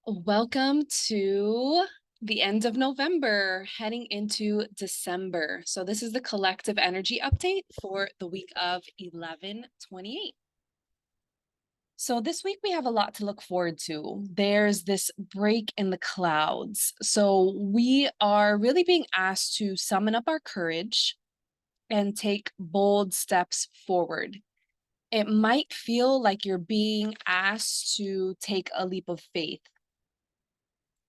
Welcome to the end of November, heading into December. So, this is the collective energy update for the week of 11/28. So, this week we have a lot to look forward to. There's this break in the clouds. So, we are really being asked to summon up our courage and take bold steps forward. It might feel like you're being asked to take a leap of faith.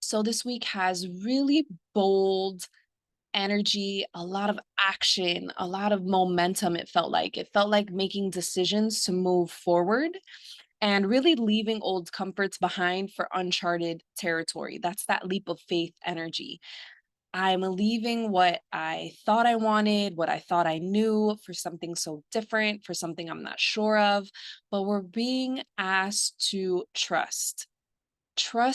So this week has really bold energy, a lot of action, a lot of momentum. It felt like making decisions to move forward and really leaving old comforts behind for uncharted territory. That's that leap of faith energy. I'm leaving what I thought I wanted, what I thought I knew for something so different, for something I'm not sure of, but we're being asked to trust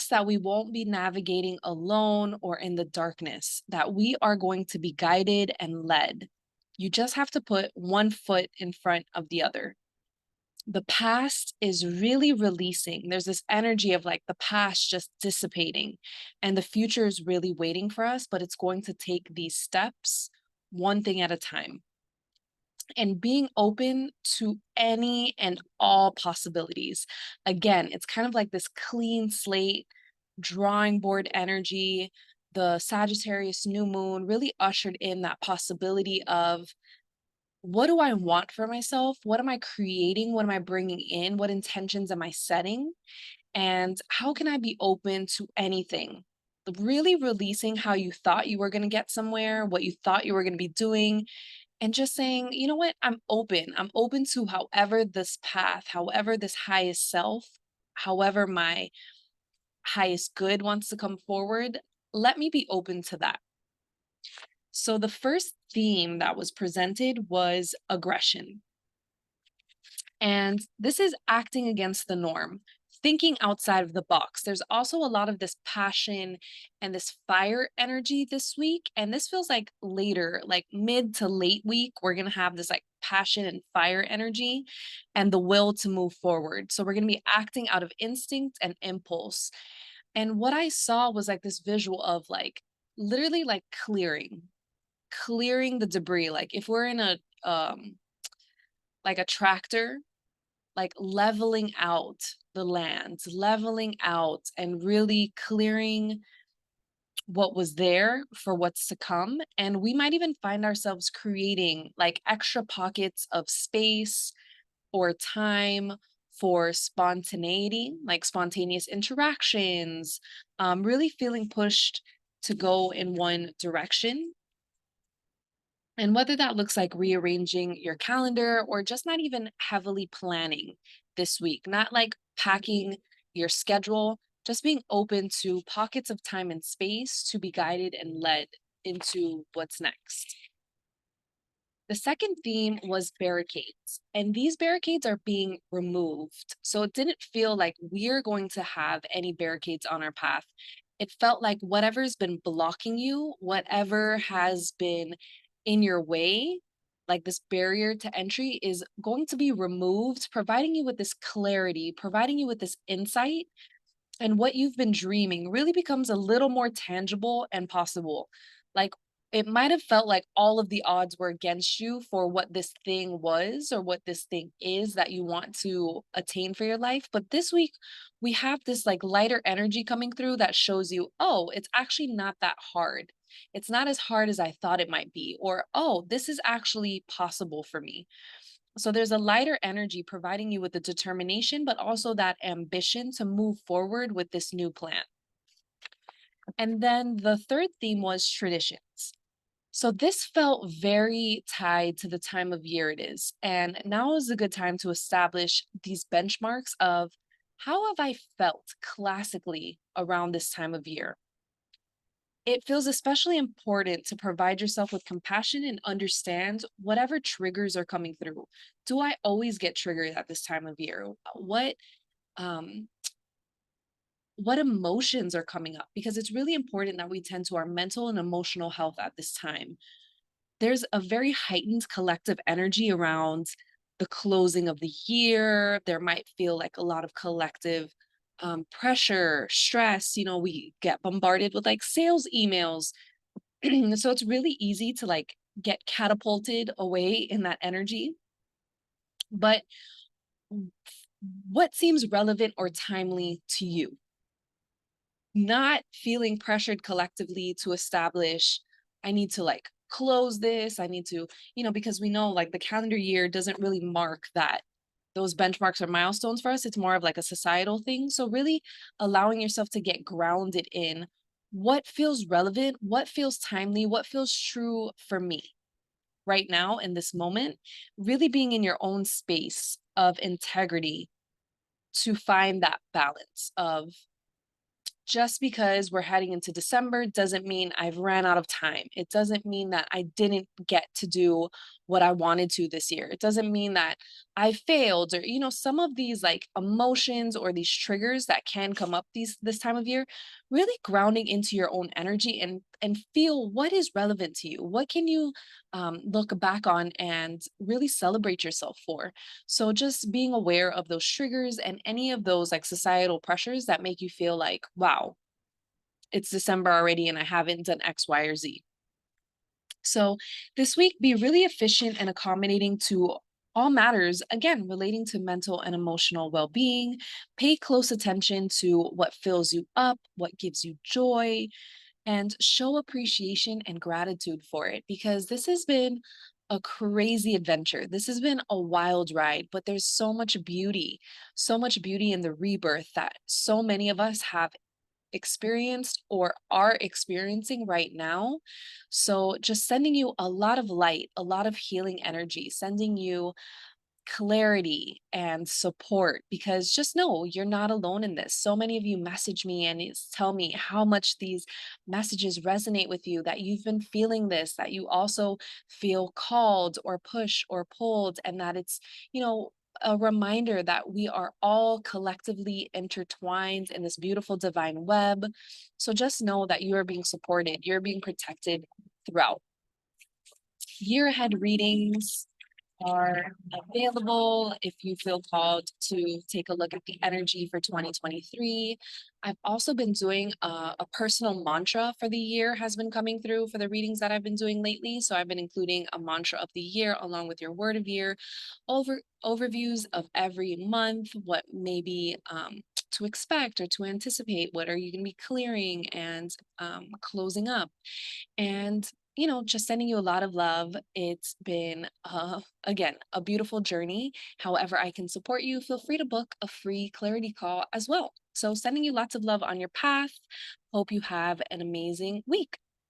that we won't be navigating alone or in the darkness, that we are going to be guided and led. You just have to put one foot in front of the other. The past is really releasing. There's this energy of like the past just dissipating, and the future is really waiting for us, but it's going to take these steps one thing at a time and being open to any and all possibilities. Again, it's kind of like this clean slate, drawing board energy. The Sagittarius new moon really ushered in that possibility of what do I want for myself? What am I creating? What am I bringing in? What intentions am I setting? And how can I be open to anything? Really releasing how you thought you were going to get somewhere, what you thought you were going to be doing, and just saying, you know what? I'm open. I'm open to however this path, however this highest self, however my highest good wants to come forward. Let me be open to that. So the first theme that was presented was aggression. And this is acting against the norm, thinking outside of the box. There's also a lot of this passion and this fire energy this week. And this feels like later, like mid to late week, we're going to have this like passion and fire energy and the will to move forward. So we're going to be acting out of instinct and impulse. And what I saw was like this visual of like literally like clearing the debris. Like if we're in a, like a tractor, like leveling out the lands, leveling out and really clearing what was there for what's to come. And we might even find ourselves creating like extra pockets of space or time for spontaneity, like spontaneous interactions, really feeling pushed to go in one direction. And whether that looks like rearranging your calendar or just not even heavily planning this week, not like packing your schedule, just being open to pockets of time and space to be guided and led into what's next. The second theme was barricades, and these barricades are being removed. So it didn't feel like we're going to have any barricades on our path. It felt like whatever's been blocking you, whatever has been in your way, like this barrier to entry, is going to be removed, providing you with this clarity, providing you with this insight, and what you've been dreaming really becomes a little more tangible and possible. Like it might have felt like all of the odds were against you for what this thing was or what this thing is that you want to attain for your life. But this week, we have this like lighter energy coming through that shows you, oh, it's actually not that hard. It's not as hard as I thought it might be. Or, oh, this is actually possible for me. So there's a lighter energy providing you with the determination, but also that ambition to move forward with this new plan. And then the third theme was traditions. So this felt very tied to the time of year it is. And now is a good time to establish these benchmarks of how have I felt classically around this time of year? It feels especially important to provide yourself with compassion and understand whatever triggers are coming through. Do I always get triggered at this time of year? Um what emotions are coming up? Because it's really important that we tend to our mental and emotional health at this time. There's a very heightened collective energy around the closing of the year. There might feel like a lot of collective pressure, stress. We get bombarded with like sales emails. So it's really easy to like get catapulted away in that energy. But what seems relevant or timely to you? Not feeling pressured collectively to establish, I need to like close this, I need to, because we know like the calendar year doesn't really mark that those benchmarks or milestones for us. It's more of like a societal thing. So really allowing yourself to get grounded in what feels relevant, what feels timely, what feels true for me right now in this moment, really being in your own space of integrity to find that balance of just because we're heading into December doesn't mean I've ran out of time. It doesn't mean that I didn't get to do what I wanted to this year. It doesn't mean that I failed or some of these like emotions or these triggers that can come up this time of year, really grounding into your own energy and feel what is relevant to you. What can you look back on and really celebrate yourself for? So just being aware of those triggers and any of those like societal pressures that make you feel like, wow, it's December already and I haven't done X, Y, or Z. So this week, be really efficient and accommodating to all matters, again, relating to mental and emotional well being. Pay close attention to what fills you up, what gives you joy, and show appreciation and gratitude for it because this has been a crazy adventure. This has been a wild ride, but there's so much beauty in the rebirth that so many of us have experienced or are experiencing right now. So, just sending you a lot of light, a lot of healing energy, sending you clarity and support because just know you're not alone in this. So many of you message me and tell me how much these messages resonate with you, that you've been feeling this, that you also feel called or pushed or pulled, and that it's, a reminder that we are all collectively intertwined in this beautiful divine web. So just know that you are being supported, you're being protected throughout. Year ahead readings are available if you feel called to take a look at the energy for 2023. I've also been doing a personal mantra for the year has been coming through for the readings that I've been doing lately. So I've been including a mantra of the year along with your word of year, overviews of every month, what maybe to expect or to anticipate, what are you going to be clearing and closing up. And just sending you a lot of love. It's been, again, a beautiful journey. However, I can support you. Feel free to book a free clarity call as well. So, sending you lots of love on your path. Hope you have an amazing week.